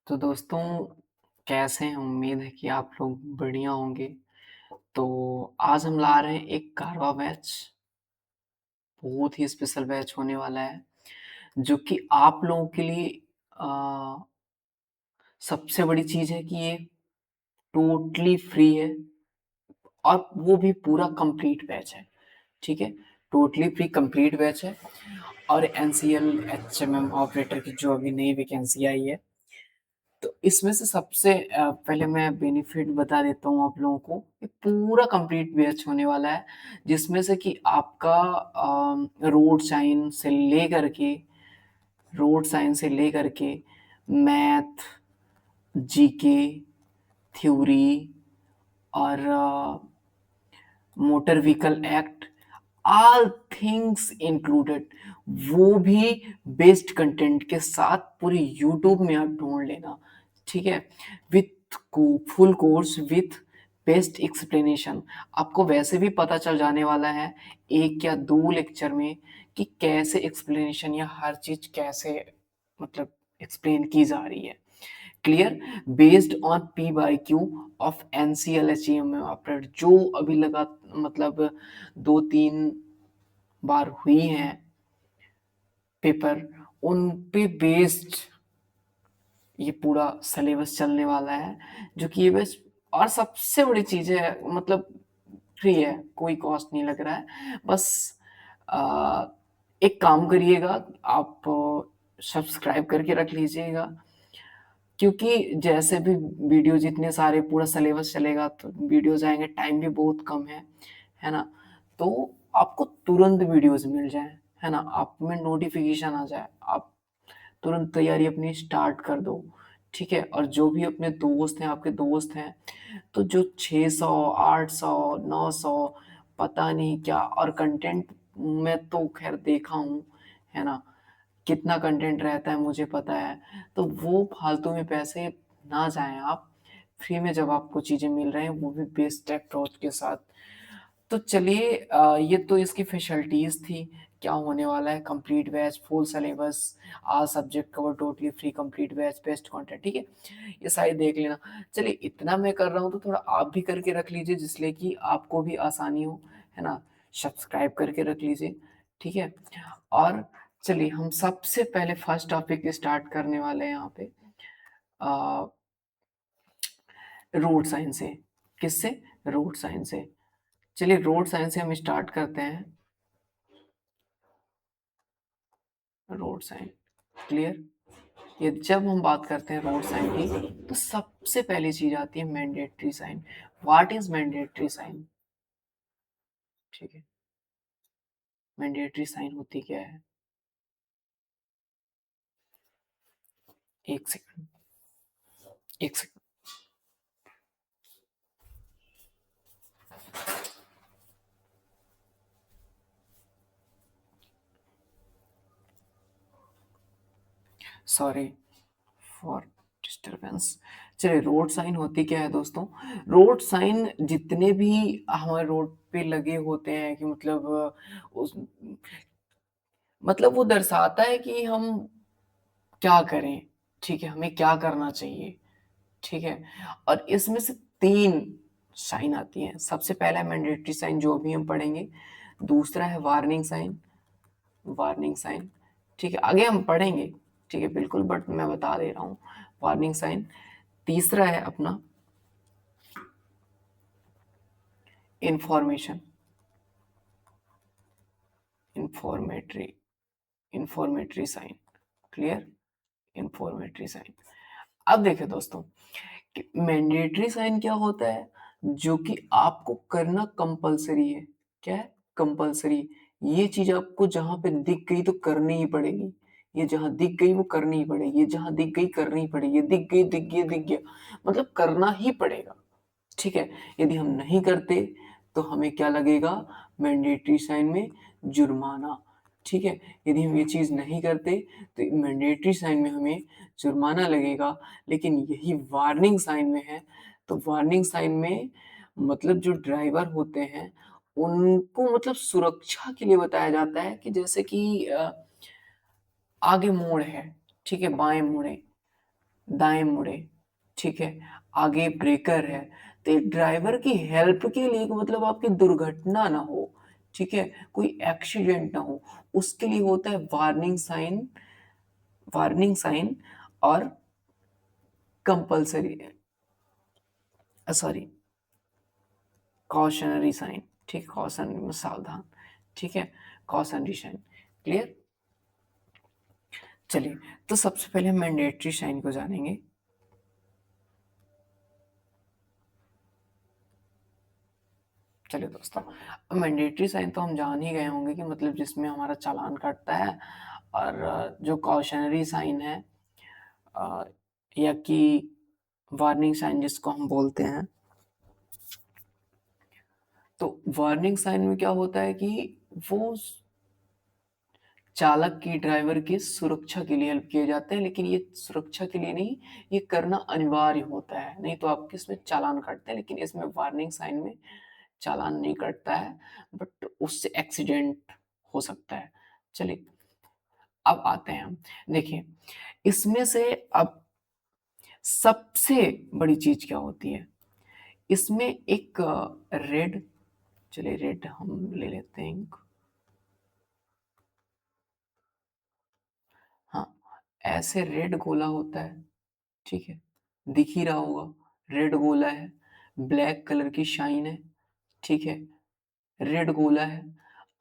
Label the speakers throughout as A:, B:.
A: तो दोस्तों कैसे हैं? उम्मीद है कि आप लोग बढ़िया होंगे। तो आज हम ला रहे हैं एक कारवा बैच, बहुत ही स्पेशल बैच होने वाला है, जो कि आप लोगों के लिए अ, सबसे बड़ी चीज़ है कि ये टोटली फ्री है और वो भी पूरा कंप्लीट बैच है, ठीक है? टोटली फ्री कंप्लीट बैच है और एनसीएल, एचएमएम ऑपरेटर की जो अभी नई वैकेंसी आई है, तो इसमें से सबसे पहले मैं बेनिफिट बता देता हूँ आप लोगों को। ये पूरा कंप्लीट बैच होने वाला है, जिसमें से कि आपका रोड साइंस से लेकर के मैथ, जीके, थ्योरी और motor vehicle act, all things included, वो भी बेस्ड कंटेंट के साथ पूरी यूट्यूब में आप ढूंढ लेना, ठीक है? With full course with best explanation. आपको वैसे भी पता चल जाने वाला है एक या दो लेक्चर में कि कैसे एक्सप्लेनेशन या हर चीज कैसे मतलब एक्सप्लेन की जा रही है। Clear? Based on P by Q of NCL HEM operate जो अभी लगा मतलब 2-3 बार हुई हैं पेपर, उन पे बेस्ड ये पूरा सिलेबस चलने वाला है, जो कि ये बस और सबसे बड़ी चीज़ है मतलब फ्री है, कोई कॉस्ट नहीं लग रहा है। बस अ, एक काम करिएगा, आप सब्सक्राइब करके रख लीजिएगा, क्योंकि जैसे भी वीडियो जितने सारे पूरा सिलेबस चलेगा तो वीडियोज़ आएँगे, टाइम भी बहुत कम है ना? तो आपको तुरंत वीडियोज़ मिल जाएँ, है ना? आप में नोटिफ़िकेशन आ जाए, आप तुरंत तैयारी अपनी स्टार्ट कर दो, ठीक है? और जो भी अपने दोस्त हैं, आपके दोस्त हैं, तो जो 600, 800, 900 पता नहीं क्या और कंटेंट मैं तो ख़ैर देखा हूँ, है ना? कितना कंटेंट रहता है मुझे पता है, तो वो फालतू में पैसे ना जाएँ आप, फ्री में जब आपको चीज़ें मिल रही हैं, वो भी बेस्ट अप्रोच के साथ। तो चलिए ये तो इसकी फैसिलिटीज़ थी, क्या होने वाला है complete batch, full syllabus, all subject cover, totally free complete batch, best content, ठीक है? ये सारी देख लेना। चलिए इतना मैं कर रहा हूँ तो थोड़ा आप भी करके रख लीजिए जिससे कि आपको भी आसानी हो, है ना? सब्सक्राइब करके रख लीजिए, ठीक है? और चलिए हम सबसे पहले फर्स्ट टॉपिक स्टार्ट करने वाले हैं यहाँ पे अ, रोड साइंस से। किससे? रोड साइंस से। चलिए रोड साइंस से हम स्टार्ट करते हैं। Road sign, clear? ये जब हम बात करते हैं रोड साइन की, तो सबसे पहली चीज आती है mandatory sign. What is mandatory sign? ठीक है, मैंडेटरी साइन होती क्या है? एक सेकंड, एक सेकंड। Sorry for disturbance. चलिए रोड साइन होती क्या है दोस्तों? रोड साइन जितने भी हमारे रोड पे लगे होते हैं कि मतलब उस मतलब वो दर्शाता है कि हम क्या करें, ठीक है? हमें क्या करना चाहिए, ठीक है? और इसमें से 3 साइन आती हैं। सबसे पहला है मैंडेटरी साइन जो अभी हम पढ़ेंगे, दूसरा है वार्निंग साइन, ठीक है? आगे हम पढ़ेंगे, ठीक है? बिल्कुल, बट मैं बता दे रहा हूँ वार्निंग साइन। तीसरा है अपना information informatory informatory sign, clear? Informatory sign. अब देखिए दोस्तों कि मैंडेटरी साइन क्या होता है, जो कि आपको करना कंपलसरी है। क्या है? कंपलसरी। ये चीज आपको जहां पे दिख गई तो करनी ही पड़ेगी, ये जहां दिख गई वो करनी ही पड़ेगी, ये जहां दिख गई करनी ही पड़ेगी, ये दिख गई दिख गई दिख गया, मतलब करना ही पड़ेगा, ठीक है? यदि हम नहीं करते तो हमें क्या लगेगा? मैंडेटरी साइन में जुर्माना, ठीक है? यदि हम ये चीज़ नहीं करते तो मैंडेटरी साइन में हमें जुर्माना लगेगा। लेकिन यही वार्निंग साइन में है, तो वार्निंग साइन में मतलब जो ड्राइवर होते हैं उनको मतलब सुरक्षा के लिए बताया जाता है कि जैसे कि आगे मोड़ है, ठीक है? बाएं मुड़े, दाएं मुड़े, ठीक है, आगे ब्रेकर है, तो ड्राइवर की हेल्प के लिए कि मतलब आपकी दुर्घटना ना हो, ठीक है, कोई एक्सीडेंट ना हो, उसके लिए होता है वार्निंग साइन और कंपल्सरी, सॉरी, कॉशनरी साइन, ठीक, कॉशन में सावधान, ठीक है, कॉशनरी साइन। क्लियर? चलिए, तो सबसे पहले हम मैंडेटरी साइन को जानेंगे। चलिए दोस्तों, अब मैंडेटरी साइन तो हम जान ही गए होंगे कि मतलब जिसमें हमारा चालान कटता है, और जो कॉशनरी साइन है, अ, या कि वार्निंग साइन जिसको हम बोलते हैं, तो वार्निंग साइन में क्या होता है कि वो चालक की, ड्राइवर की सुरक्षा के लिए हेल्प किए जाते हैं, लेकिन ये सुरक्षा के लिए नहीं, ये करना अनिवार्य होता है, नहीं तो आपके इसमें चालान कटते हैं, लेकिन इसमें वार्निंग साइन में चालान नहीं कटता है, बट उससे एक्सीडेंट हो सकता है। चलिए, अब आते हैं हम, देखिए, इसमें से अब सबसे बड़ी चीज क्या होती है, इसमें एक रेड, चलिए रेड हम ले लेते हैं, हाँ, ऐसे रेड गोला होता है, ठीक है, दिख ही रहा होगा, रेड गोला है, ब्लैक कलर की शाइन है, ठीक है, रेड गोला है,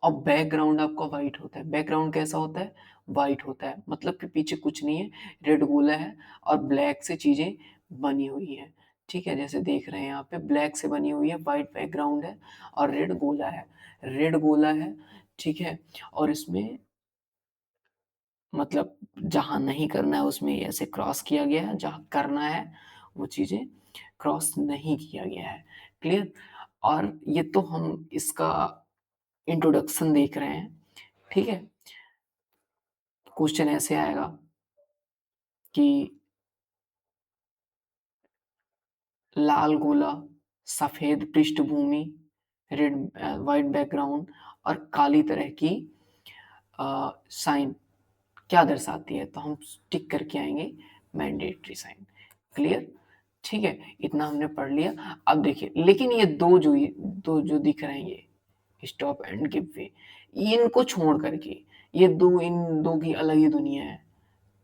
A: और बैकग्राउंड आपका व्हाइट होता है। बैकग्राउंड कैसा होता है? व्हाइट होता है, मतलब कि पीछे कुछ नहीं है, रेड गोला है और ब्लैक से चीजें बनी हुई है, ठीक है, जैसे देख रहे हैं यहाँ पे ब्लैक से बनी हुई है, व्हाइट बैकग्राउंड है और रेड गोला है, रेड गोला है, ठीक है, और इसमें मतलब जहाँ नहीं करना है उसमें ऐसे क्रॉस किया गया है, जहाँ करना है वो चीज़ें क्रॉस नहीं किया गया है। क्लियर? और ये तो हम इसका इंट्रोडक्शन देख रहे हैं, ठीक है? क्वेश्चन ऐसे आएगा कि लाल गोला, सफ़ेद पृष्ठभूमि, व्हाइट बैकग्राउंड और काली तरह की साइन क्या दर्शाती है? तो हम टिक करके आएँगे मैंडेटरी साइन। क्लियर? ठीक है? इतना हमने पढ़ लिया। अब देखिए, लेकिन ये 2 जो दिख रहे हैं ये, स्टॉप एंड गिव वे, इनको छोड़ कर के, ये 2 इन 2 की अलग ही दुनिया है।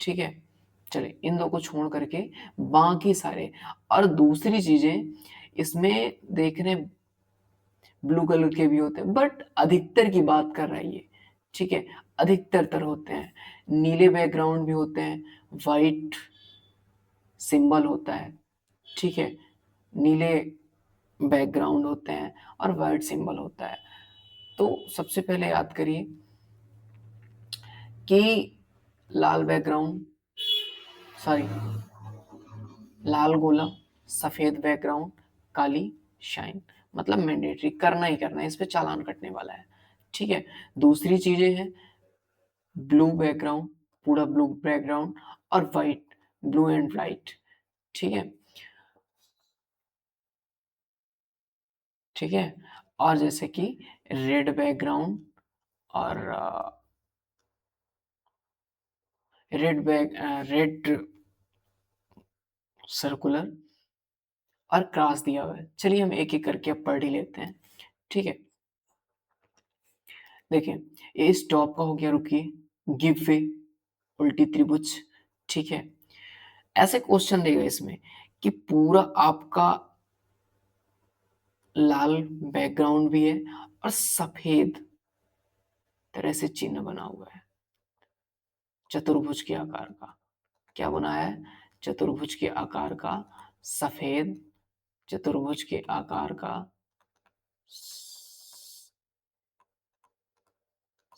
A: ठीक है? चलिए, इन 2 को छोड़ कर के बाकी सारे, और दूसरी चीज़ें इसमें देख रहे हैं ब्लू कलर के भी होते हैं, बट अधिकतर की बात कर रहा है ये, ठीक है, अधिकतर होते हैं, नीले बैकग्राउंड भी होते हैं, वाइट सिंबल होता है, ठीक है, नीले बैकग्राउंड होते हैं और वाइट सिंबल होता है। तो सबसे पहले याद करिए कि लाल बैकग्राउंड, सॉरी, लाल गोला, सफेद बैकग्राउंड, काली शाइन, मतलब मैंडेटरी करना ही करना है, इस पे चालान कटने वाला है, ठीक है। दूसरी चीजें हैं ब्लू बैकग्राउंड, पूरा ब्लू बैकग्राउंड और वाइट, ब्लू एंड वाइट, ठीक है, ठीक है। और जैसे कि रेड बैकग्राउंड और रेड सर्कुलर और क्रॉस दिया हुआ है। चलिए हम एक एक करके अब पढ़ ही लेते हैं, ठीक है। देखिए, ये स्टॉप का हो गया, रुकिए, गिव वे, उल्टी त्रिभुज, ठीक है। ऐसे क्वेश्चन देगा इसमें कि पूरा आपका लाल बैकग्राउंड भी है और सफेद तरह से चिन्ह बना हुआ है, चतुर्भुज के आकार का। क्या बना है? चतुर्भुज के आकार का, सफेद चतुर्भुज के आकार का,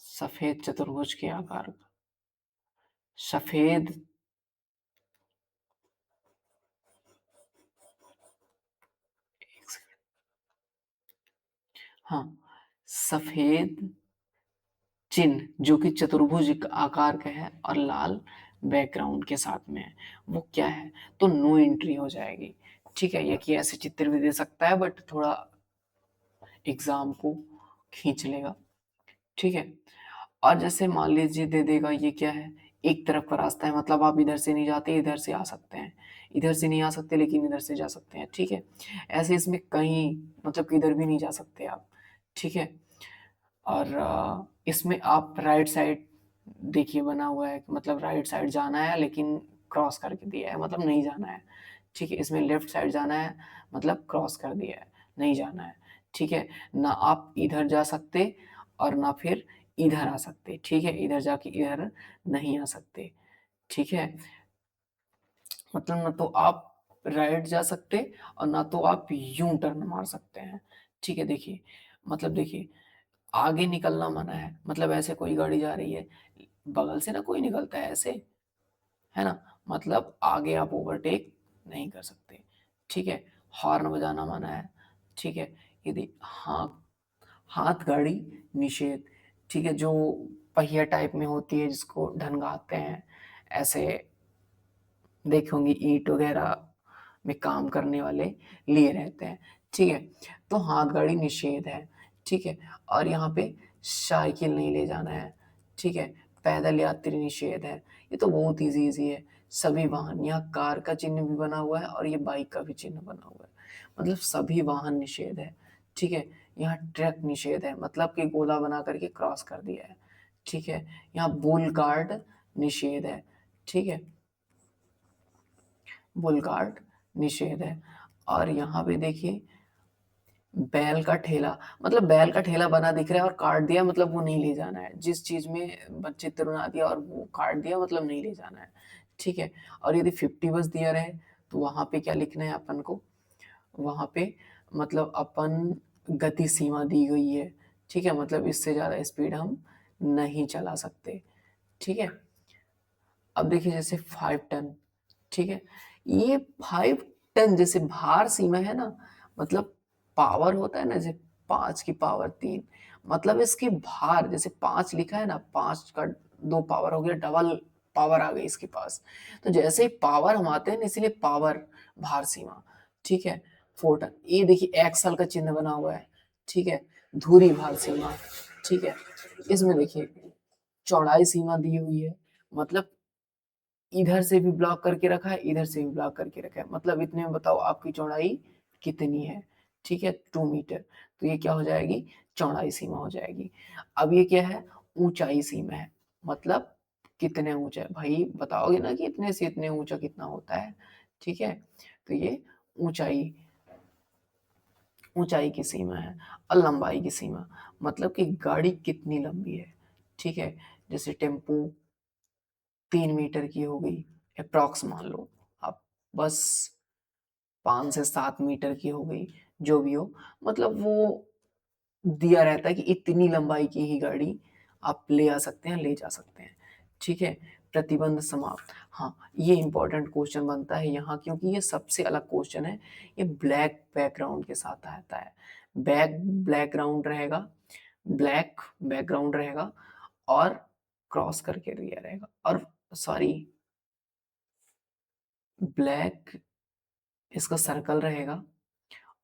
A: सफेद चतुर्भुज के आकार का, सफेद, एक सेकंड, हाँ, सफेद चिन्ह जो कि चतुर्भुज आकार का है और लाल बैकग्राउंड के साथ में है, वो क्या है? तो नो एंट्री हो जाएगी, ठीक है। ये कि ऐसे चित्र भी दे सकता है, बट थोड़ा एग्जाम को खींच लेगा, ठीक है। और जैसे मान लीजिए दे देगा, ये क्या है? एक तरफ का रास्ता है, मतलब आप इधर से नहीं जाते, इधर से आ सकते हैं। इधर से नहीं आ सकते लेकिन इधर से जा सकते हैं, ठीक है? ऐसे इसमें कहीं मतलब किधर भी नहीं जा सकते आप, ठीक है? और इसमें आप राइट साइड देखिए बना हुआ है कि मतलब राइट साइड जाना है लेकिन क्रॉस करके दिया है, मतलब नहीं जाना है, ठीक है? इसमें लेफ्ट साइड जाना है, मतलब क्रॉस कर दिया है, नहीं जाना है, ठीक है? ना आप इधर जा सकते और ना फिर इधर आ सकते, ठीक है? इधर जाके इधर नहीं आ सकते, ठीक है? मतलब ना तो आप राइट जा सकते और ना तो आप यूं टर्न मार सकते हैं, ठीक है? देखिए, मतलब देखिए, आगे निकलना मना है, मतलब ऐसे कोई गाड़ी जा रही है, बगल से ना कोई निकलता है ऐसे, है ना? मतलब आगे आप ओवरटेक नहीं कर सकते, ठीक है? हॉर्न बजाना मना है, ठीक है? यदि हाँ, हाथ गाड़ी निषेध, ठीक है? जो पहिया टाइप में होती है जिसको ढंगाते हैं, ऐसे देखे होंगे ईंट वगैरह में काम करने वाले लिए रहते हैं, ठीक है? तो हाथ गाड़ी निषेध है, ठीक है? और यहाँ पे साइकिल नहीं ले जाना है, ठीक है? पैदल यात्री निषेध है। ये तो बहुत ईज़ी है। सभी वाहन, यहाँ कार का चिन्ह भी बना हुआ है और ये बाइक का भी चिन्ह बना हुआ है। मतलब सभी वाहन निषेध है, ठीक है? यहाँ ट्रक निषेध है, मतलब कि गोला बना करके क्रॉस कर दिया है, ठीक है? यहाँ बुल गार्ड निषेध है, ठीक है? बुल गार्ड निषेध है। और यहाँ पे देखिए बैल का ठेला, मतलब बैल का ठेला बना दिख रहा है और काट दिया, मतलब वो नहीं ले जाना है। जिस चीज़ में चित्र बना दिया और वो काट दिया, मतलब नहीं ले जाना है, ठीक है? और यदि 50 बस दिया रहे तो वहाँ पे क्या लिखना है अपन को? वहाँ पे मतलब अपन गति सीमा दी गई है, ठीक है? मतलब इससे ज़्यादा स्पीड हम नहीं चला सकते, ठीक है? अब देखिए जैसे 5 टन, ठीक है? ये 5 टन जैसे भार सीमा है ना, मतलब पावर होता है ना, जैसे 5 की पावर 3, मतलब इसकी भार जैसे 5 लिखा है ना, 5 का 2 पावर हो गया, डबल पावर आ गई इसके पास। तो जैसे ही पावर हम आते हैं ना, इसीलिए पावर भार सीमा, ठीक है? 4 टन। ये देखिए एक्सल का चिन्ह बना हुआ है, ठीक है? धुरी भार सीमा, ठीक है? इसमें देखिए चौड़ाई सीमा दी हुई है, मतलब इधर से भी ब्लॉक करके रखा है, इधर से भी ब्लॉक करके रखा है। मतलब इतने में बताओ आपकी चौड़ाई कितनी है? ठीक है, 2 मीटर। तो ये क्या हो जाएगी? चौड़ाई सीमा हो जाएगी। अब ये क्या है? ऊँचाई सीमा है। मतलब कितने ऊँचा है? भाई बताओगे ना कि इतने से इतने ऊँचा कितना होता है, ठीक है? तो ये ऊँचाई ऊँचाई की सीमा है। और लंबाई की सीमा, मतलब कि गाड़ी कितनी लंबी है, ठीक है? जैसे टेम्पो 3 मीटर की हो गई, एप्रॉक्स मान लो आप, बस 5 से 7 मीटर की हो गई, जो भी हो, मतलब वो दिया रहता है कि इतनी लंबाई की ही गाड़ी आप ले आ सकते हैं, ले जा सकते हैं, ठीक है? प्रतिबंध समाप्त। हाँ, ये इम्पोर्टेंट क्वेश्चन बनता है यहाँ, क्योंकि ये सबसे अलग क्वेश्चन है। ये ब्लैक बैकग्राउंड के साथ आता है। बैकग्राउंड रहेगा, ब्लैक बैकग्राउंड रहेगा और क्रॉस करके दिया रहेगा, और सॉरी, ब्लैक इसका सर्कल रहेगा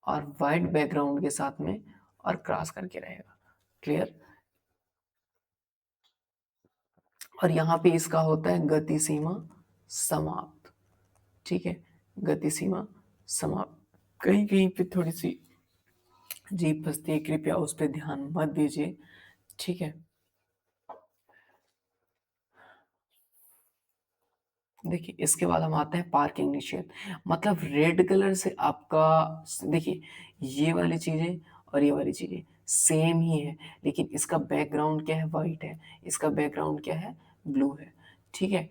A: और व्हाइट बैकग्राउंड के साथ में और क्रॉस करके रहेगा। क्लियर? और यहाँ पे इसका होता है गति सीमा समाप्त, ठीक है? गति सीमा समाप्त। कहीं कहीं पे थोड़ी सी अजीब फंसती है, कृपया उस पर ध्यान मत दीजिए, ठीक है? देखिए इसके बाद हम आते हैं पार्किंग निषेध। मतलब रेड कलर से आपका, देखिए ये वाली चीजें और ये वाली चीजें सेम ही है, लेकिन इसका बैकग्राउंड क्या है? वाइट है, इसका बैकग्राउंड क्या है? ब्लू है, ठीक है?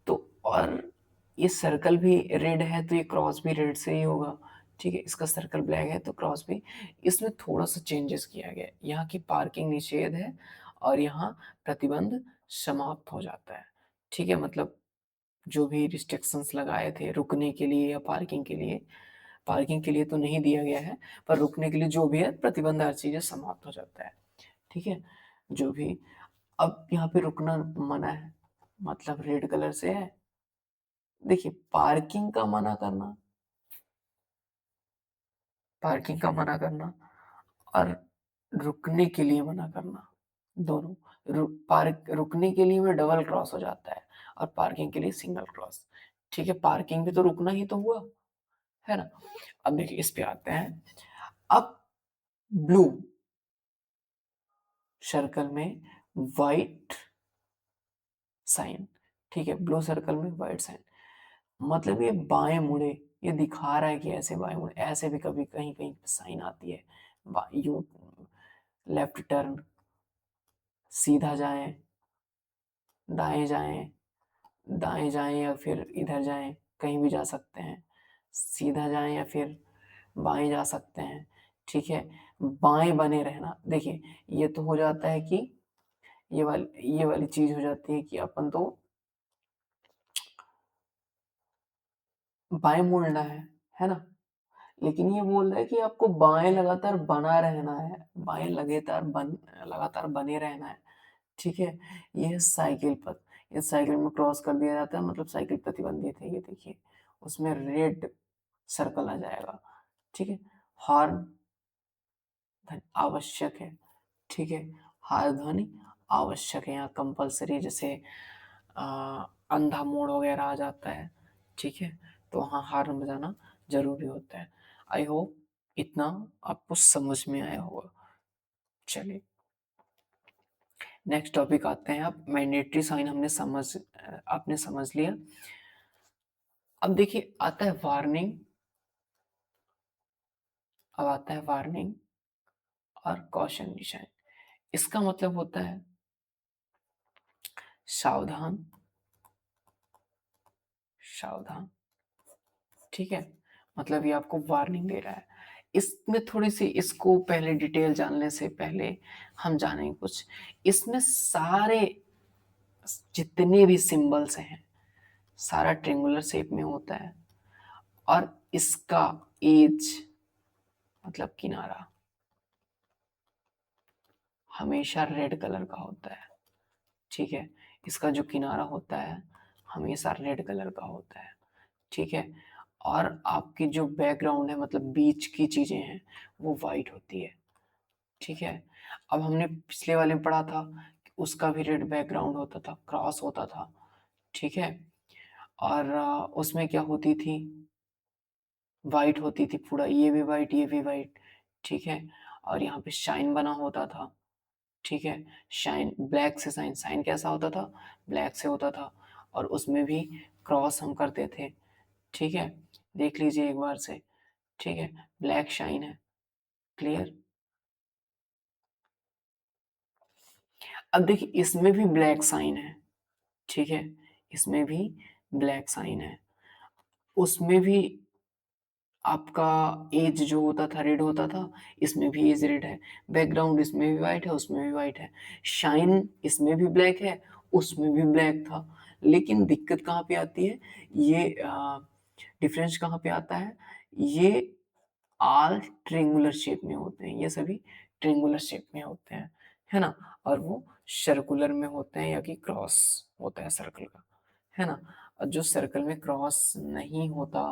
A: तो और ये सर्कल भी रेड है तो ये क्रॉस भी रेड से ही होगा, ठीक है? इसका सर्कल ब्लैक है तो क्रॉस भी। इसमें थोड़ा सा चेंजेस किया गया है, यहाँ की पार्किंग निषेध है और यहाँ प्रतिबंध समाप्त हो जाता है, ठीक है? मतलब जो भी रिस्ट्रिक्शंस लगाए थे रुकने के लिए या पार्किंग के लिए तो नहीं दिया गया है, पर रुकने के लिए जो भी है प्रतिबंध, हर चीज़ें समाप्त हो जाता है, ठीक है? जो भी, अब यहाँ पे रुकना मना है, मतलब रेड कलर से है। देखिए पार्किंग का मना करना और रुकने के लिए मना करना, दोनों। रुकने के लिए में डबल क्रॉस हो जाता है और पार्किंग के लिए सिग्नल क्रॉस। ठीक है, पार्किंग भी तो रुकना ही तो हुआ, है ना? अब देखिए इस पे आते हैं। अब ब्लू सर्कल में व्हाइट साइन, ठीक है, ब्लू सर्कल में व्हाइट साइन, मतलब ये बाएं मुड़े, ये दिखा रहा है कि ऐसे बाएं मुड़े, ऐसे भी कभी कहीं कहीं साइन आती है, यू लेफ्ट टर्न, सीधा जाएं, दाएं जाएं, दाएं जाएं या फिर इधर जाएं, कहीं भी जा सकते हैं, सीधा जाएं या फिर बाएं जा सकते हैं। ठीक है, बाएं बने रहना, देखिए ये तो हो जाता है कि ये वाली चीज हो जाती है कि अपन तो बाएं मुड़ना है ना? लेकिन ये बोल रहा है कि आपको बाएं लगातार बना रहना है, बाएं लगातार बने रहना है। ठीक है, ये है साइकिल पथ, ये साइकिल में क्रॉस कर दिया जाता है, मतलब साइकिल प्रतिबंधित है, ये देखिए उसमें रेड सर्कल आ जाएगा। ठीक है, हॉर्न आवश्यक है। ठीक है, हॉर्न ध्वनि आवश्यक है, यहाँ कंपलसरी, जैसे अ, अंधा मोड़ वगैरह आ जाता है। ठीक है, तो वहाँ हॉर्न बजाना जरूरी होता है। आई होप इतना आपको समझ में आया होगा। चलिए नेक्स्ट टॉपिक आते हैं। अब मैंडेटरी साइन आपने समझ लिया। अब देखिए आता है वार्निंग, अब आता है वार्निंग और कॉशन निशान। इसका मतलब होता है सावधान, सावधान। ठीक है, मतलब ये आपको वार्निंग दे रहा है। इसमें थोड़ी सी, इसको पहले डिटेल जानने से पहले हम जानेंगे कुछ। इसमें सारे जितने भी सिंबल्स हैं सारा ट्रेंगुलर शेप में होता है, और इसका एज मतलब किनारा हमेशा रेड कलर का होता है। ठीक है, इसका जो किनारा होता है हमेशा रेड कलर का होता है। ठीक है, और आपकी जो बैकग्राउंड है मतलब बीच की चीजें हैं वो वाइट होती है। ठीक है, अब हमने पिछले वाले में पढ़ा था कि उसका भी रेड बैकग्राउंड होता था, क्रॉस होता था। ठीक है, और उसमें क्या होती थी, वाइट होती थी पूरा, ये भी वाइट ये भी वाइट। ठीक है, और यहाँ पे शाइन बना होता था। ठीक है, शाइन ब्लैक से, साइन साइन कैसा होता था, ब्लैक से होता था, और उसमें भी क्रॉस हम करते थे। ठीक है, देख लीजिए एक बार से। ठीक है, ब्लैक शाइन है, क्लियर। अब देखिए इसमें भी ब्लैक साइन है। ठीक है, इसमें भी ब्लैक साइन है, उसमें भी आपका एज जो होता था रेड होता था, इसमें भी एज रेड है, बैकग्राउंड इसमें भी वाइट है उसमें भी वाइट है, शाइन इसमें भी ब्लैक है उसमें भी ब्लैक था। लेकिन दिक्कत कहाँ पे आती है, ये डिफरेंस कहाँ पे आता है, ये आल ट्रेंगुलर शेप में होते हैं, ये सभी ट्रेंगुलर शेप में होते हैं, है ना? और वो सर्कुलर में होते हैं, या कि क्रॉस होता है सर्कल का, है ना? और जो सर्कल में क्रॉस नहीं होता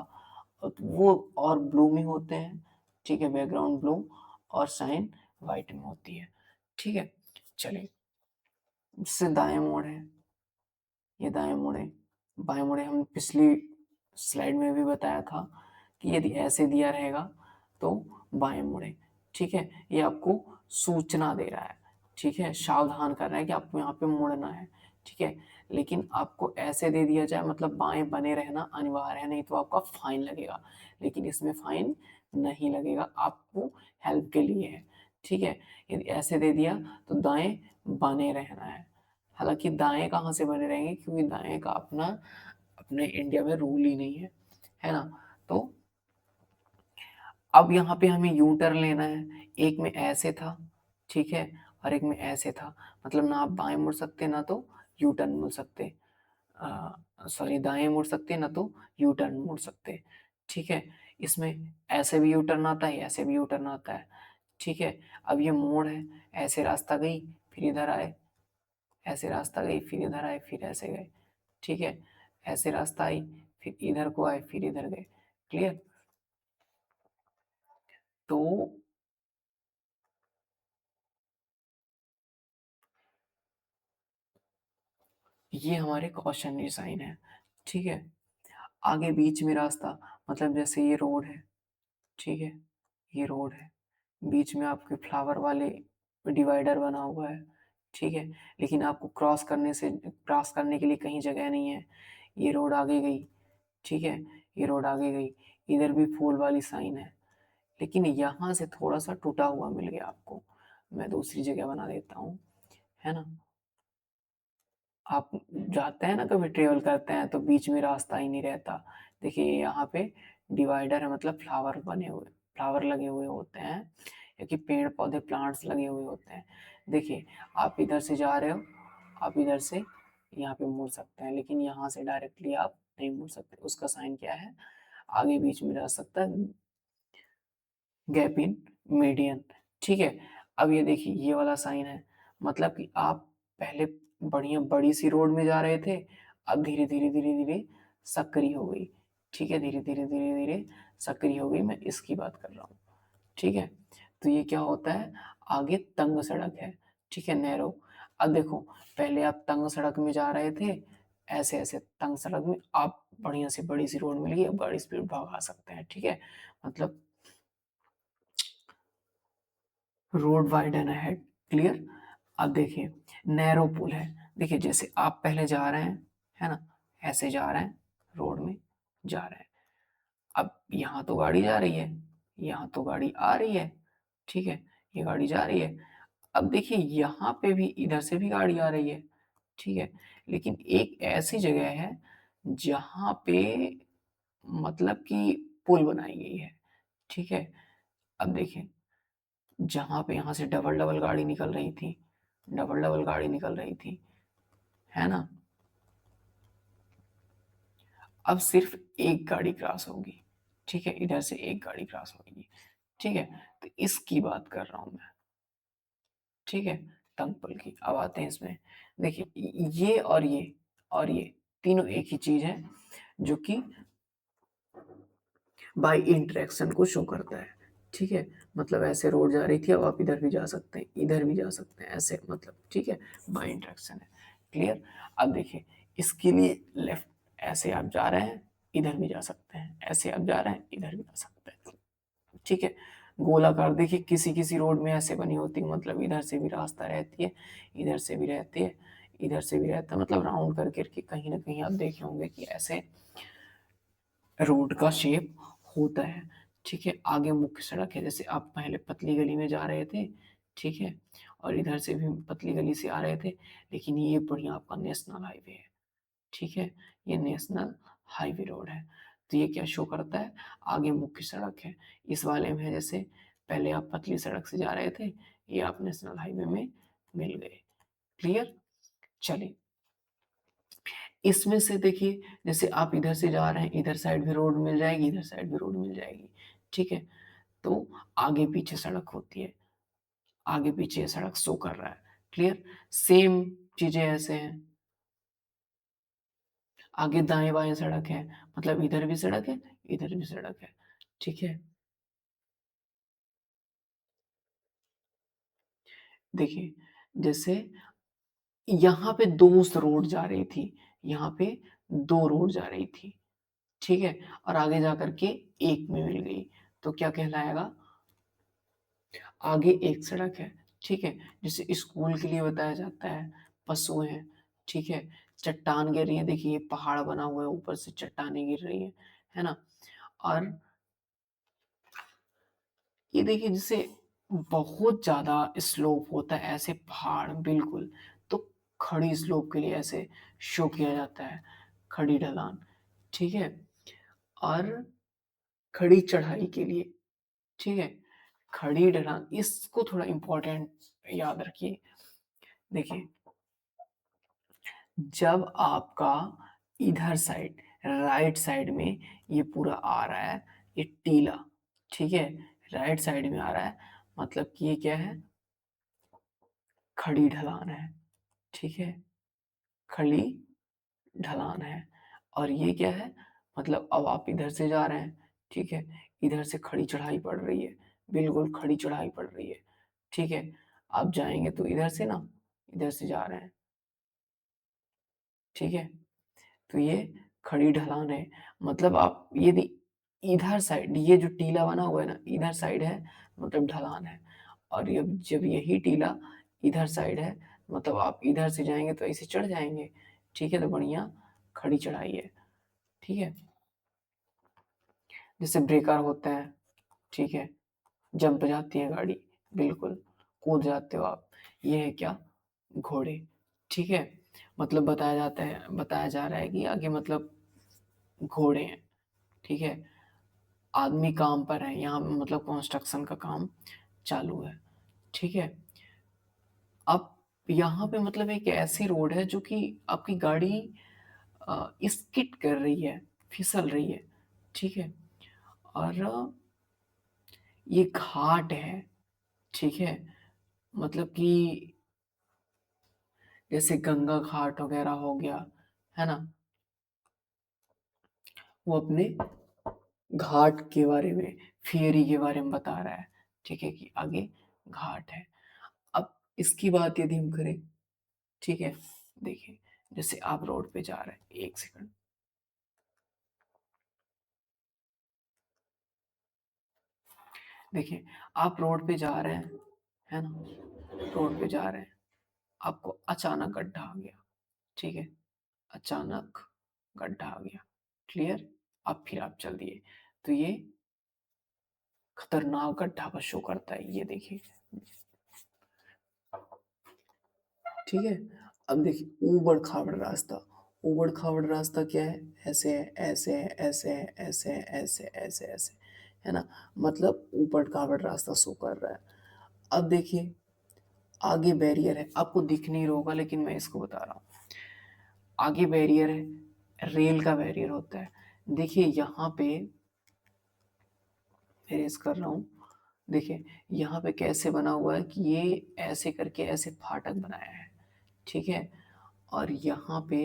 A: वो और ब्लू में होते हैं। ठीक है, बैकग्राउंड ब्लू और साइन वाइट में होती है। ठीक है, चलिए इससे दाएं मोड़ है, ये दाएं मुड़े, बाएं मुड़े, हम पिछली स्लाइड में भी बताया था कि यदि ऐसे दिया रहेगा तो बाएं मुड़े। ठीक है, ये आपको सूचना दे रहा है। ठीक है, सावधान कर रहा है कि आपको यहाँ पे मुड़ना है। ठीक है, लेकिन आपको ऐसे दे दिया जाए मतलब बाएं बने रहना अनिवार्य है, नहीं तो आपका फाइन लगेगा। लेकिन इसमें फाइन नहीं लगेगा, आपको हेल्प के लिए है। ठीक है, यदि ऐसे दे दिया तो दाएं बने रहना है। हालांकि दाएं कहाँ से बने रहेंगे, क्योंकि दाएं का अपना अपने इंडिया में रूल ही नहीं है ना? तो अब यहाँ पे हमें यू टर्न लेना है, एक में ऐसे था, ठीक है, और एक में ऐसे था, मतलब ना आप बाएं मुड़ सकते ना तो यू टर्न मुड़ सकते, सॉरी दाएं मुड़ सकते ना तो यू टर्न मुड़ सकते। ठीक है, इसमें ऐसे भी यू टर्न आता है ऐसे भी यू टर्न आता है। ठीक है, अब ये मोड़ है, ऐसे रास्ता गई फिर इधर आए, ऐसे रास्ता गई फिर इधर आए फिर ऐसे गए। ठीक है, ऐसे रास्ता आई फिर इधर को आए फिर इधर गए। क्लियर? तो ये हमारे कॉशनरी साइन है, ठीक है? आगे बीच में रास्ता, मतलब जैसे ये रोड है, ठीक है? ये रोड है, बीच में आपके फ्लावर वाले डिवाइडर बना हुआ है, ठीक है? लेकिन आपको क्रॉस करने के लिए कहीं जगह नहीं है। ये रोड आगे गई, ठीक है? ये रोड आगे गई, इधर भी फूल वाली साइन है, लेकिन यहाँ से थोड़ा-सा टूटा हुआ मिल गया आपको। मैं दूसरी जगह बना देता हूँ, है ना? आप जाते हैं ना, कभी ट्रेवल करते हैं तो बीच में रास्ता ही नहीं रहता। देखिए यहाँ पे डिवाइडर है, मतलब फ्लावर लगे हुए होते हैं, या कि पेड़ पौधे प्लांट्स लगे हुए होते हैं। देखिए आप इधर से जा रहे हो, आप इधर से यहाँ पे मुड़ सकते हैं, लेकिन यहाँ से डायरेक्टली आप नहीं मुड़ सकते। उसका साइन क्या है? आगे बीच में जा सकता है, गैप इन मीडियन, ठीक है? अब ये देखिए ये वाला साइन है, मतलब कि आप पहले बढ़िया बड़ी सी रोड में जा रहे थे, अब धीरे धीरे धीरे धीरे सकरी हो गई, ठीक है? धीरे धीरे धीरे धीरे सकरी हो गई, मैं इसकी बात कर रहा हूँ, ठीक है? तो ये क्या होता है? आगे तंग सड़क है, ठीक है, नैरो। अब देखो, पहले आप तंग सड़क में जा रहे थे, ऐसे ऐसे तंग सड़क में आप बढ़िया सी बड़ी सी रोड मिल गई, अब गाड़ी स्पीड भगा सकते हैं, ठीक है? मतलब रोड वाइडन अहेड, क्लियर? अब देखिए नैरो पुल है, देखिए जैसे आप पहले जा रहे हैं, है ना? ऐसे जा रहे हैं, रोड में जा रहे हैं, अब यहाँ तो गाड़ी जा रही है, यहाँ तो गाड़ी आ रही है, ठीक है? ये गाड़ी जा रही है, अब देखिए यहाँ पे भी इधर से भी गाड़ी आ रही है, ठीक है? लेकिन एक ऐसी जगह है जहाँ पे मतलब कि पुल बनाई गई है, ठीक है? अब देखिए जहाँ पे यहाँ से डबल डबल गाड़ी निकल रही थी, डबल डबल गाड़ी निकल रही थी, है ना? अब सिर्फ एक गाड़ी क्रॉस होगी, ठीक है? इधर से एक गाड़ी क्रॉस होगी, ठीक है? तो इसकी बात कर रहा हूँ मैं, ठीक है? तंग पुल की। अब आते हैं इसमें, देखिए ये और ये तीनों एक ही चीज है, जो कि बाय इंटरेक्शन को शो करता है, ठीक है? मतलब ऐसे रोड जा रही थी, अब आप इधर भी जा सकते हैं, इधर भी जा सकते हैं, ऐसे मतलब, ठीक है? बाय इंटरेक्शन है, क्लियर? अब देखिए इसके लिए लेफ्ट, ऐसे आप जा रहे हैं, इधर भी जा सकते हैं, ऐसे आप जा रहे हैं, इधर भी जा सकते हैं, ठीक है? गोलाकार देखिए किसी किसी रोड में ऐसे बनी होती है, मतलब इधर से भी रास्ता रहती है, इधर से भी रहती है, इधर से भी रहता है, मतलब राउंड कर करके कहीं ना कहीं आप देखे होंगे कि ऐसे रोड का शेप होता है, ठीक है? आगे मुख्य सड़क है, जैसे आप पहले पतली गली में जा रहे थे, ठीक है? और इधर से भी पतली गली से आ रहे थे, लेकिन ये बढ़िया आपका नेशनल हाईवे है, ठीक है? ये नेशनल हाईवे रोड है। तो ये क्या शो करता है? आगे मुख्य सड़क है। इस वाले में जैसे पहले आप पतली सड़क से जा रहे थे, ये आप नेशनल हाईवे में मिल गए, क्लियर? चलिए इसमें से देखिए, जैसे आप इधर से जा रहे हैं, इधर साइड भी रोड मिल जाएगी, इधर साइड भी रोड मिल जाएगी, ठीक है? तो आगे पीछे सड़क होती है, आगे पीछे सड़क शो कर रहा है, क्लियर? सेम चीजें ऐसे हैं, आगे दाएं बाएं सड़क है, मतलब इधर भी सड़क है, इधर भी सड़क है, ठीक है? देखिए जैसे यहाँ पे दो रोड जा रही थी, यहाँ पे दो रोड जा रही थी, ठीक है? और आगे जा करके एक में मिल गई, तो क्या कहलाएगा? आगे एक सड़क है, ठीक है? जिसे स्कूल के लिए बताया जाता है, पशु हैं, ठीक है? चट्टान गिर रही है, देखिए ये पहाड़ बना हुआ है, ऊपर से चट्टानें गिर रही है ना? और ये देखिए जैसे बहुत ज़्यादा स्लोप होता है, ऐसे पहाड़ बिल्कुल, तो खड़ी स्लोप के लिए ऐसे शो किया जाता है, खड़ी ढलान, ठीक है? और खड़ी चढ़ाई के लिए, ठीक है? खड़ी ढलान, इसको थोड़ा इम्पोर्टेंट याद रखिए। देखिए जब आपका इधर साइड, राइट साइड में ये पूरा आ रहा है, ये टीला, ठीक है? राइट साइड में आ रहा है, मतलब कि ये क्या है? खड़ी ढलान है, ठीक है? खड़ी ढलान है। और ये क्या है? मतलब अब आप इधर से जा रहे हैं, ठीक है? इधर से खड़ी चढ़ाई पड़ रही है, बिल्कुल खड़ी चढ़ाई पड़ रही है, ठीक है? आप जाएंगे तो इधर से ना, इधर से जा रहे हैं, ठीक है? तो ये खड़ी ढलान है। मतलब आप यदि इधर साइड ये जो टीला बना हुआ है ना, इधर साइड है मतलब ढलान है, और जब यही टीला इधर साइड है मतलब आप इधर से जाएँगे तो ऐसे चढ़ जाएँगे। ठीक है? तो बढ़िया खड़ी चढ़ाई है। ठीक है? जैसे ब्रेकर होता है, ठीक है? जंप जाती है गाड़ी, बिल्कुल, कूद जाते हो आप। ये है क्या? घोड़े, ठीक है? मतलब बताया जा रहा है कि आगे मतलब घोड़े हैं, ठीक है? आदमी काम पर है, यहाँ मतलब कंस्ट्रक्शन का काम चालू है, ठीक है? अब यहाँ पे मतलब एक ऐसी रोड है जो कि आपकी गाड़ी स्किड कर रही है, फिसल रही है, ठीक है? और ये घाट है, ठीक है? मतलब कि जैसे गंगा घाट वगैरह हो गया, है ना? वो अपने घाट के बारे में, फेरी के बारे में बता रहा है, ठीक है? कि आगे घाट है। अब इसकी बात यदि हम करें, ठीक है? देखिए, जैसे आप रोड पे जा रहे हैं, 1 सेकंड। देखिए, आप रोड पे जा रहे हैं, है ना? रोड पे जा रहे हैं, आपको अचानक गड्ढा आ गया, ठीक है? अचानक गड्ढा आ गया, क्लियर? अब फिर आप चल दिए, तो ये खतरनाक गड्ढा का शो करता है, ये देखिए, ठीक है? अब देखिए ऊबड़-खाबड़ रास्ता, ऊबड़-खाबड़ रास्ता क्या है? ऐसे है, ऐसे है, ऐसे है, ऐसे है, ऐसे, ऐसे, ऐसे, है ना? मतलब ऊबड़-खाबड़ रास्ता शो कर रहा है। अब देखिए आगे बैरियर है, आपको दिख नहीं रहा होगा लेकिन मैं इसको बता रहा हूँ। आगे बैरियर है, रेल का बैरियर होता है। देखिए यहाँ पे इरेज़ कर रहा हूँ। देखिए यहाँ पे कैसे बना हुआ है कि ये ऐसे करके ऐसे फाटक बनाया है, ठीक है? और यहाँ पे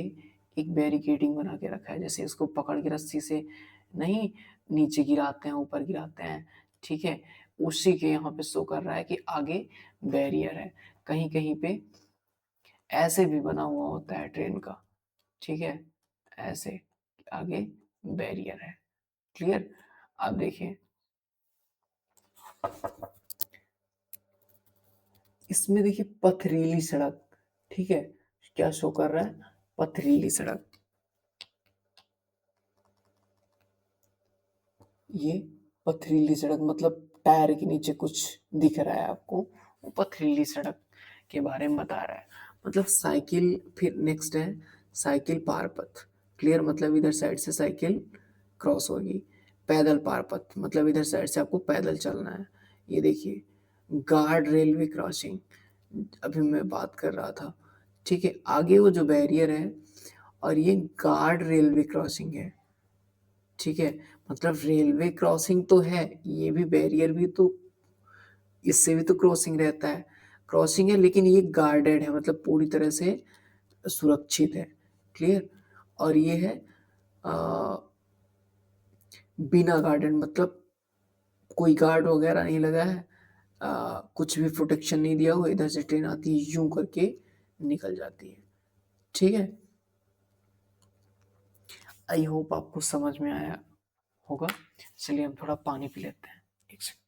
A: एक बैरिकेडिंग बना के रखा है, जैसे इसको पकड़ के रस्सी से नहीं नीचे गिराते हैं, ऊपर गिराते हैं, ठीक है? उसी के यहाँ पे शो कर रहा है कि आगे बैरियर है। कहीं-कहीं पे ऐसे भी बना हुआ होता है ट्रेन का, ठीक है? ऐसे, आगे बैरियर है, क्लियर? अब देखिए, इसमें देखिए पथरीली सड़क, ठीक है? क्या शो कर रहा है? पथरीली सड़क। ये पथरीली सड़क मतलब टायर के नीचे कुछ दिख रहा है आपको, वो पथरीली सड़क के बारे में बता रहा है। मतलब साइकिल, फिर नेक्स्ट है साइकिल पार पथ, क्लियर? मतलब इधर साइड से साइकिल क्रॉस होगी। पैदल पार पथ मतलब इधर साइड से आपको पैदल चलना है। ये देखिए गार्ड रेलवे क्रॉसिंग, अभी मैं बात कर रहा था, ठीक है? आगे वो जो बैरियर है और ये गार्ड रेलवे क्रॉसिंग है, ठीक है? मतलब रेलवे क्रॉसिंग तो है, ये भी बैरियर भी तो इससे भी तो क्रॉसिंग रहता है। क्रॉसिंग है लेकिन ये गार्डेड है मतलब पूरी तरह से सुरक्षित है, क्लियर? और ये है अ, बिना गार्डेड मतलब कोई गार्ड वगैरह नहीं लगा है, कुछ भी प्रोटेक्शन नहीं दिया हुआ, इधर से ट्रेन आती है यूँ करके निकल जाती है, ठीक है? आई होप आपको समझ में आया होगा। चलिए हम थोड़ा पानी पी लेते हैं। 1 सेकंड।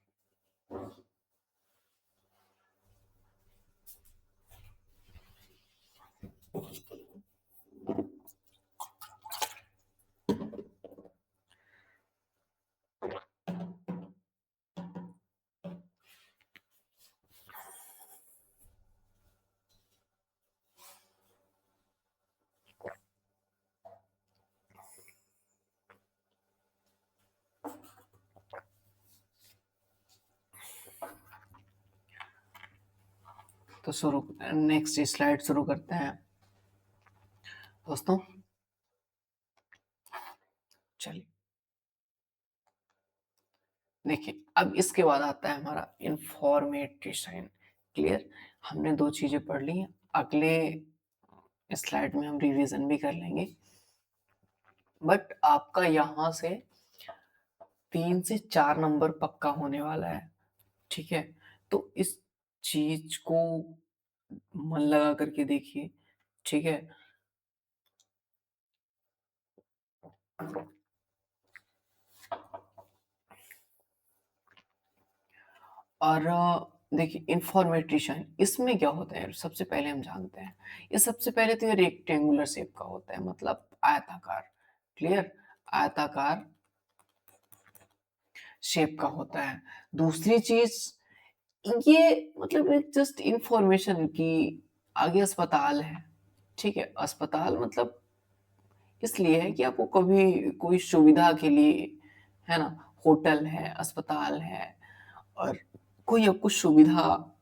A: तो शुरू नेक्स्ट स्लाइड शुरू करते हैं दोस्तों। चलिए देखिए अब इसके बाद आता है हमारा इंफॉर्मेटिव। क्लियर? हमने 2 चीज़ें पढ़ ली हैं। अगले स्लाइड में हम रिवीजन भी कर लेंगे। बट आपका यहाँ से 3 से 4 नंबर पक्का होने वाला है, ठीक है? तो इस चीज़ को मन लगा करके देखिए, ठीक है? और देखिए इन्फॉर्मेटिशन इसमें क्या होता है सबसे पहले हम जानते हैं। ये सबसे पहले तो ये रेक्टेंगुलर शेप का होता है, मतलब आयताकार। क्लियर? आयताकार शेप का होता है। दूसरी चीज, ये मतलब एक जस्ट इंफॉर्मेशन कि आगे अस्पताल है। ठीक है, अस्पताल मतलब इसलिए है कि आपको कभी कोई सुविधा के लिए, है ना, होटल है, अस्पताल है, और कोई आपको सुविधा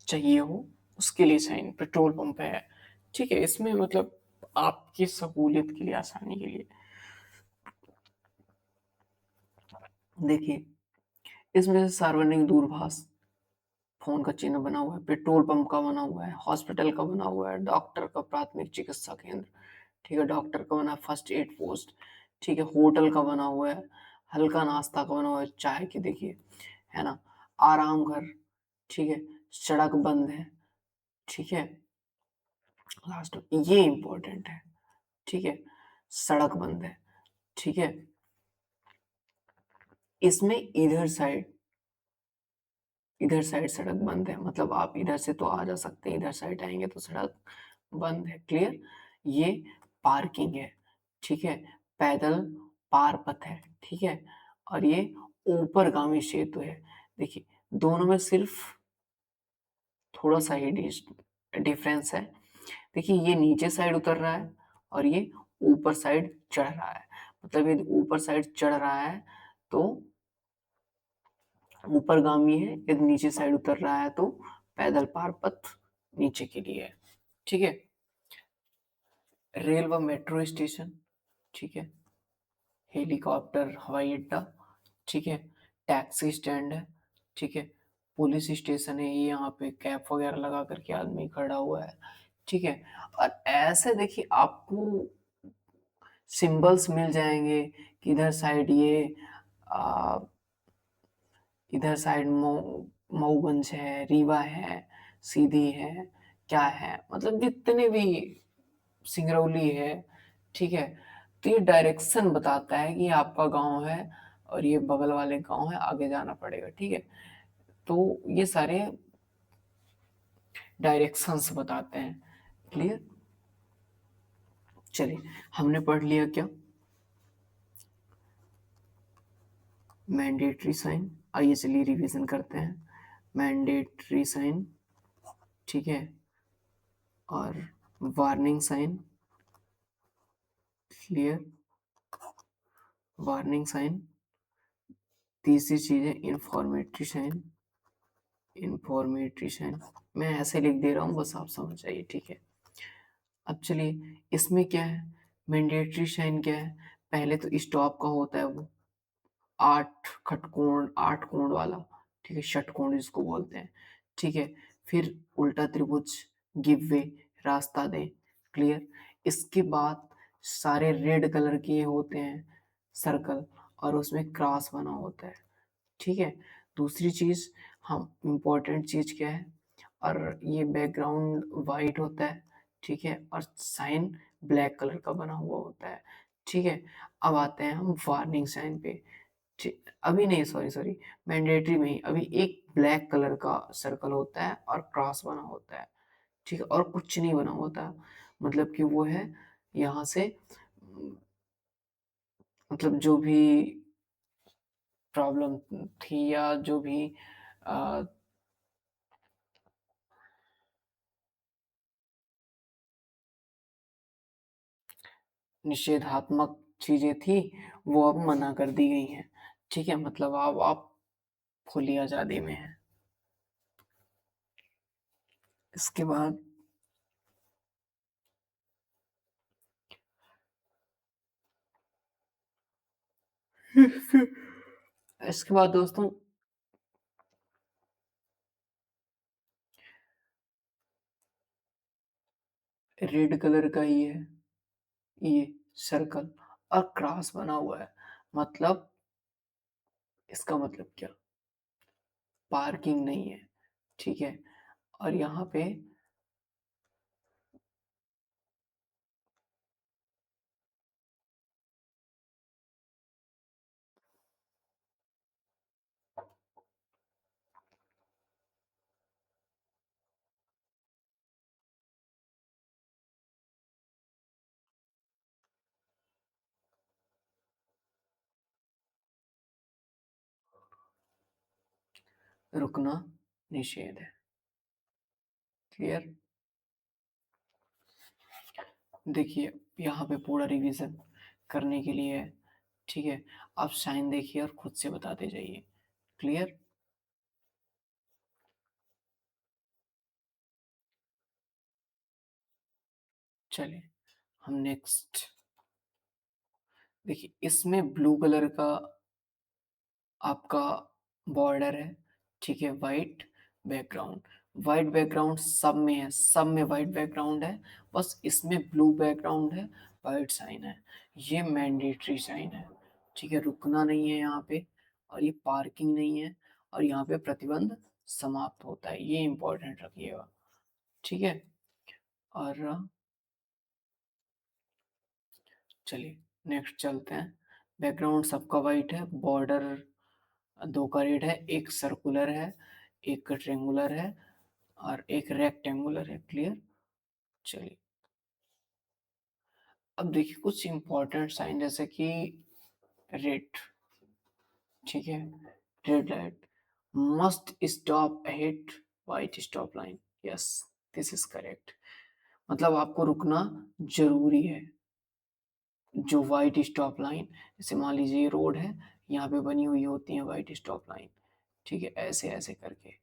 A: चाहिए हो, उसके लिए साइन। पेट्रोल पंप है, ठीक है, इसमें मतलब आपकी सहूलियत के लिए, आसानी के लिए। देखिए, इसमें से सार्वजनिक दूरभाष, फोन का चिन्ह बना हुआ है, पेट्रोल पंप का बना हुआ है, हॉस्पिटल का बना हुआ है, डॉक्टर का प्राथमिक चिकित्सा केंद्र, ठीक है, डॉक्टर का बना फर्स्ट एड पोस्ट, ठीक है, होटल का बना हुआ है, हल्का नाश्ता का बना हुआ है, चाय की, देखिए, है ना, आराम घर, ठीक है, सड़क बंद है, ठीक है, लास्ट ये इंपॉर्टेंट है, ठीक है, सड़क बंद है, ठीक है, इसमें इधर साइड सड़क बंद है, मतलब आप इधर से तो आ जा सकते हैं, इधर साइड आएंगे तो सड़क बंद है। क्लियर? ये पार्किंग है, ठीक है, पैदल पार पथ है, ठीक है, और ये ऊपरगामी सेतु है। देखिए, दोनों में सिर्फ थोड़ा सा ही डिफरेंस है। देखिए, ये नीचे साइड उतर रहा है और ये ऊपर साइड चढ़ रहा है। मतलब ये ऊपर साइड चढ़ रहा है तो ऊपरगामी है, यदि नीचे साइड उतर रहा है तो पैदल पार पथ नीचे के लिए है। ठीक है, रेल व मेट्रो स्टेशन, ठीक है, हेलीकॉप्टर हवाई अड्डा, ठीक है, टैक्सी स्टैंड है, ठीक है, पुलिस स्टेशन है, ये यहाँ पे कैप वगैरह लगा करके आदमी खड़ा हुआ है, ठीक है। और ऐसे देखिए आपको सिंबल्स मिल जाएंगे कि इधर साइड ये आ, इधर साइड मऊगंज है, रीवा है, सीधी है, क्या है, मतलब जितने भी, सिंगरौली है, ठीक है। तो ये डायरेक्शन बताता है कि आपका गांव है और ये बगल वाले गांव है, आगे जाना पड़ेगा, ठीक है। तो ये सारे डायरेक्शंस बताते हैं। क्लियर? चलिए, हमने पढ़ लिया क्या? Mandatory sign. आइए चलिए रिवीजन करते हैं। मैंडेटरी साइन, ठीक है, और warning sign. Clear? Warning sign. तीसरी चीज है इंफॉर्मेटरी साइन। इंफॉर्मेटरी साइन मैं ऐसे लिख दे रहा हूँ, बस आप समझ जाइए, ठीक है। अब चलिए, इसमें क्या है, मैंडेटरी साइन क्या है? पहले तो स्टॉप का होता है वो, आठ कोण वाला, ठीक है, षटकोण जिसको बोलते हैं, ठीक है। फिर उल्टा त्रिभुज, गिव वे, रास्ता दे। क्लियर? इसके बाद सारे रेड कलर के होते हैं सर्कल, और उसमें क्रॉस बना होता है, ठीक है। दूसरी चीज, हम इम्पोर्टेंट चीज क्या है, और ये बैकग्राउंड वाइट होता है, ठीक है, और साइन ब्लैक कलर का बना हुआ होता है, ठीक है। अब आते हैं हम वार्निंग साइन पे। अभी नहीं, सॉरी सॉरी, मैंडेटरी में ही अभी एक ब्लैक कलर का सर्कल होता है और क्रॉस बना होता है, ठीक है, और कुछ नहीं बना होता। मतलब कि वो है यहाँ से, मतलब जो भी प्रॉब्लम थी या जो भी अ, निषेधात्मक चीजें थी, वो अब मना कर दी गई हैं, ठीक है, मतलब अब आप खुली आजादी में हैं। इसके बाद इसके बाद दोस्तों, रेड कलर का ही है ये सर्कल, और क्रॉस बना हुआ है, मतलब इसका मतलब क्या, पार्किंग नहीं है, ठीक है। और यहाँ पे रुकना निषेध है। क्लियर? देखिए यहाँ पे पूरा रिवीजन करने के लिए है, ठीक है? आप साइन देखिए और खुद से बताते जाइए। क्लियर? चलिए हम नेक्स्ट देखिए, इसमें ब्लू कलर का आपका बॉर्डर है, ठीक है? वाइट बैकग्राउंड, वाइट बैकग्राउंड सब में है, सब में वाइट बैकग्राउंड है, बस इसमें ब्लू बैकग्राउंड है, वाइट साइन है। ये मैंडेटरी साइन है, ठीक है? रुकना नहीं है यहाँ पे, और ये पार्किंग नहीं है, और यहाँ पे प्रतिबंध समाप्त होता है, ये इंपॉर्टेंट रखिएगा, ठीक है? और चलिए नेक्स्ट चलते हैं। बैकग्राउंड सबका वाइट है, बॉर्डर दो का रेड है, एक सर्कुलर है, एक ट्रेंगुलर है, और एक रेक्टेंगुलर है। क्लियर? चलिए अब देखिए कुछ इंपॉर्टेंट साइन जैसे कि रेड, ठीक है? Red light must stop ahead white stop line. Yes, this is correct. मतलब आपको रुकना जरूरी है। जो वाइट स्टॉप लाइन, जैसे मान लीजिए ये रोड है, यहाँ पे बनी हुई होती है वाइट स्टॉप लाइन, ठीक है? ऐसे ऐसे करके,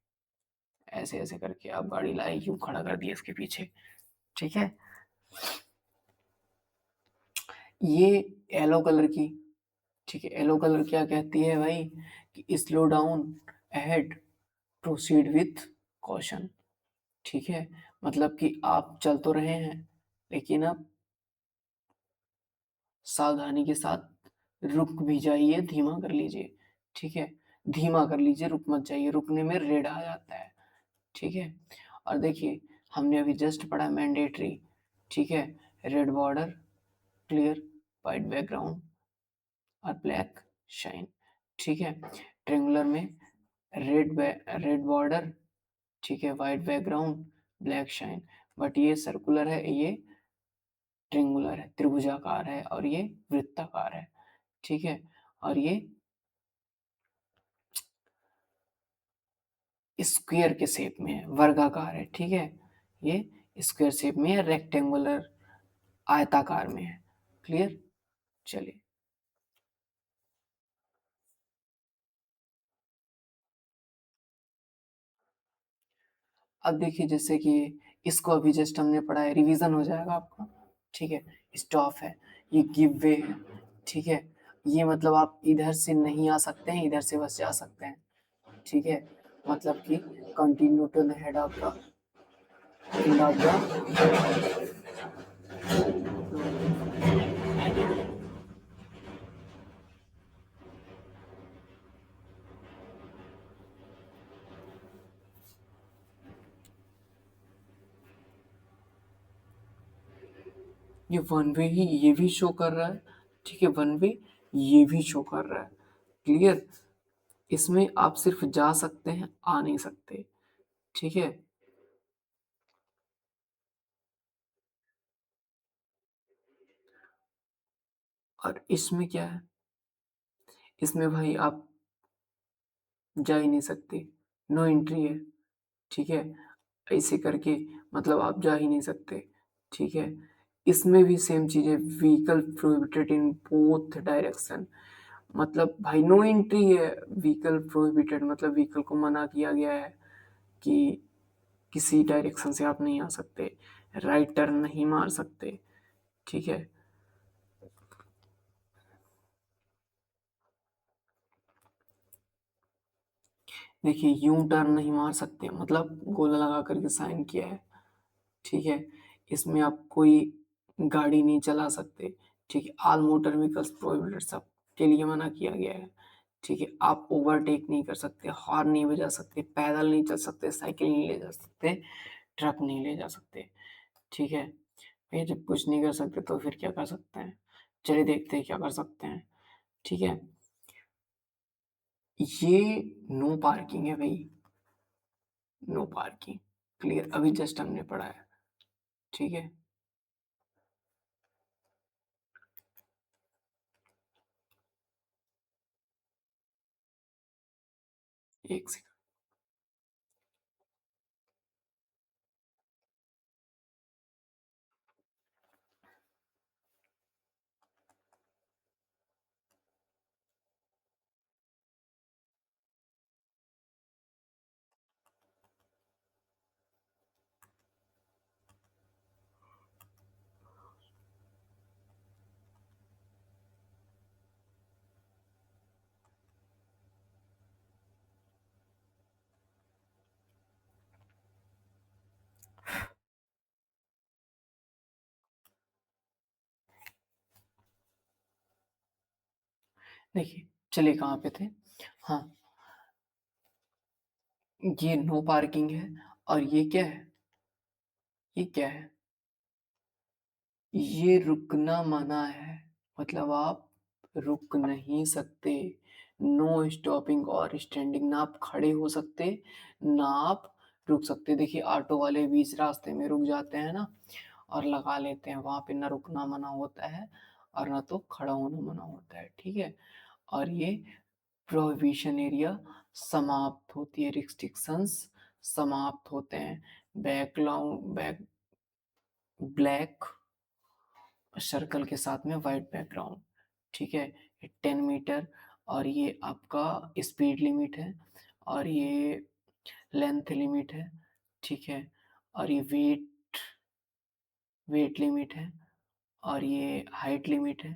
A: ऐसे ऐसे करके आप गाड़ी लाए, यूं खड़ा कर दिया इसके पीछे, ठीक है? ये येलो कलर की, ठीक है? येलो कलर क्या कहती है भाई? कि slow down ahead, proceed with caution, ठीक है? मतलब कि आप चल तो रहे हैं, लेकिन आप सावधानी के साथ रुक भी जाइए, धीमा कर लीजिए, ठीक है? धीमा कर लीजिए, रुक मत जाइए, रुकने में रेड आ जाता है, ठीक है? और देखिए हमने अभी जस्ट पढ़ा मैंडेटरी, ठीक है? Red border, clear, white background और ब्लैक शाइन, ठीक है? ट्रेंगुलर में रेड बॉर्डर, ठीक है? White background, black shine. But ये सर्कुलर है, ये ट्रेंगुलर है, त्रिभुजाकार है, और ये वृत्ताकार है, ठीक है? और ये स्क्वायर के शेप में है, वर्गाकार है, ठीक है? ये स्क्वायर शेप में है, रेक्टेंगुलर आयताकार में है। क्लियर? चलिए अब देखिए, जैसे कि इसको अभी जस्ट हमने पढ़ा है, रिवीजन हो जाएगा आपका, ठीक है? स्टॉप है, ये गिव वे है, ठीक है? ये मतलब आप इधर से नहीं आ सकते हैं, इधर से बस जा सकते हैं, ठीक है? मतलब कि continue to the head of the end of the, ये वन वे ही ये भी शो कर रहा है, ठीक है? वन वे ये भी शो कर रहा है। क्लियर? इसमें आप सिर्फ जा सकते हैं, आ नहीं सकते, ठीक है? और इसमें क्या है? इसमें भाई आप जा ही नहीं सकते, नो एंट्री है, ठीक है? ऐसे करके मतलब आप जा ही नहीं सकते, ठीक है? इसमें भी सेम चीज़ है, vehicle prohibited in both direction. मतलब भाई नो एंट्री है, व्हीकल प्रोहिबिटेड मतलब व्हीकल को मना किया गया है कि किसी डायरेक्शन से आप नहीं आ सकते, राइट टर्न नहीं मार सकते, ठीक है? देखिए यूं टर्न नहीं मार सकते, मतलब गोला लगा करके साइन किया है, ठीक है? इसमें आप कोई गाड़ी नहीं चला सकते, ठीक है? ऑल मोटर व्हीकल्स प्रोहिबिटेड, सब के लिए मना किया गया है, ठीक है? आप ओवरटेक नहीं कर सकते, हॉर्न नहीं बजा सकते, पैदल नहीं चल सकते, साइकिल नहीं ले जा सकते, ट्रक नहीं ले जा सकते, ठीक है? ये जब कुछ नहीं कर सकते तो फिर क्या कर सकते हैं? चलिए देखते हैं क्या कर सकते हैं, ठीक है? ये नो पार्किंग है भाई, नो पार्किंग। क्लियर? अभी जस्ट हमने पढ़ा है, ठीक है? एक सेकंड। देखिए, चलिए कहाँ पे थे? हाँ, ये नो पार्किंग है और ये क्या है? ये क्या है? ये रुकना मना है, मतलब आप रुक नहीं सकते। नो स्टॉपिंग और स्टैंडिंग, ना आप खड़े हो सकते, ना आप रुक सकते। देखिए ऑटो वाले बीच रास्ते में रुक जाते हैं ना और लगा लेते हैं, वहाँ पे ना रुकना मना होता है और ना तो खड़ा होना मना होता है, ठीक है? और ये प्रोहिबिशन एरिया समाप्त होती है, रिस्ट्रिक्शंस समाप्त होते हैं। बैक ब्लैक सर्कल के साथ में वाइट बैकग्राउंड, ठीक है? ये 10 मीटर और ये आपका स्पीड लिमिट है और ये लेंथ लिमिट है, ठीक है? और ये वेट लिमिट है और ये हाइट लिमिट है,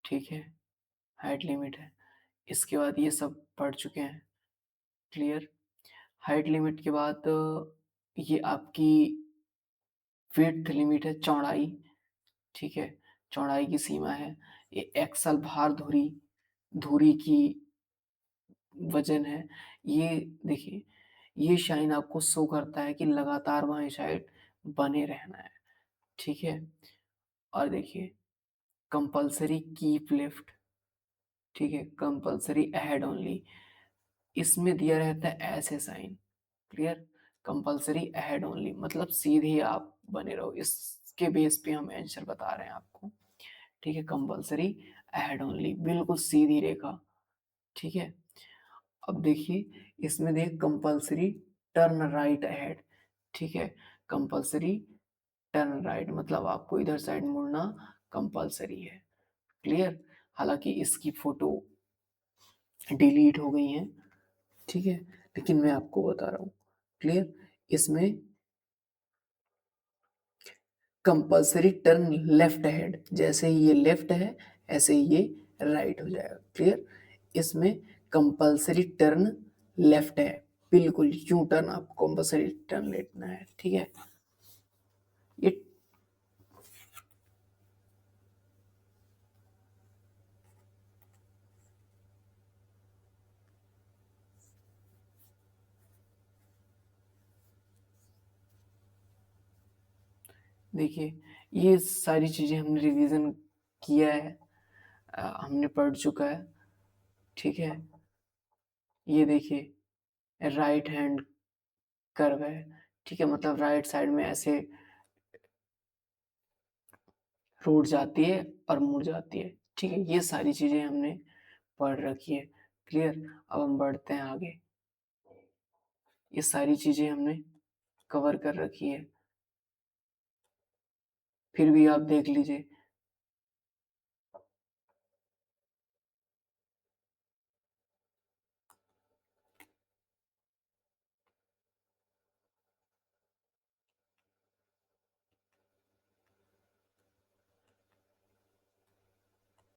A: ठीक है? हाइट लिमिट है। इसके बाद ये सब पढ़ चुके हैं, क्लियर? हाइट लिमिट के बाद ये आपकी विड्थ लिमिट है, चौड़ाई, ठीक है? चौड़ाई की सीमा है। ये एक्सल भार धुरी धुरी की वजन है। ये देखिए, ये शाइन आपको शो करता है कि लगातार वहाँ साइड बने रहना है, ठीक है? और देखिए कंपल्सरी कीप लेफ्ट, ठीक है? कंपल्सरी अहेड ओनली, इसमें दिया रहता है ऐसे sign, clear? Compulsory ahead only मतलब सीधे आप बने रहो, इसके बेस पे हम आंसर बता रहे हैं आपको, ठीक है? कंपल्सरी अहेड ओनली, बिल्कुल सीधी रेखा, ठीक है? अब देखिए इसमें देखिए कंपल्सरी टर्न राइट अहेड, ठीक है? कंपल्सरी टर्न राइट मतलब आपको इधर साइड मुड़ना कंपल्सरी है, क्लियर? हालांकि इसकी फोटो डिलीट हो गई है, ठीक है? लेकिन मैं आपको बता रहा हूँ, क्लियर? इसमें कंपल्सरी टर्न लेफ्ट हेड, जैसे ही ये लेफ्ट है ऐसे ही ये राइट हो जाएगा, क्लियर? इसमें कंपल्सरी टर्न लेफ्ट है, बिल्कुल यू टर्न आपको कंपल्सरी टर्न लेना है, ठीक है? ये देखिए, ये सारी चीजें हमने रिवीजन किया है, हमने पढ़ चुका है, ठीक है? ये देखिए राइट हैंड कर्व है, ठीक है? मतलब राइट साइड में ऐसे रूट जाती है और मुड़ जाती है, ठीक है? ये सारी चीजें हमने पढ़ रखी है, क्लियर? अब हम बढ़ते हैं आगे। ये सारी चीजें हमने कवर कर रखी है, फिर भी आप देख लीजिए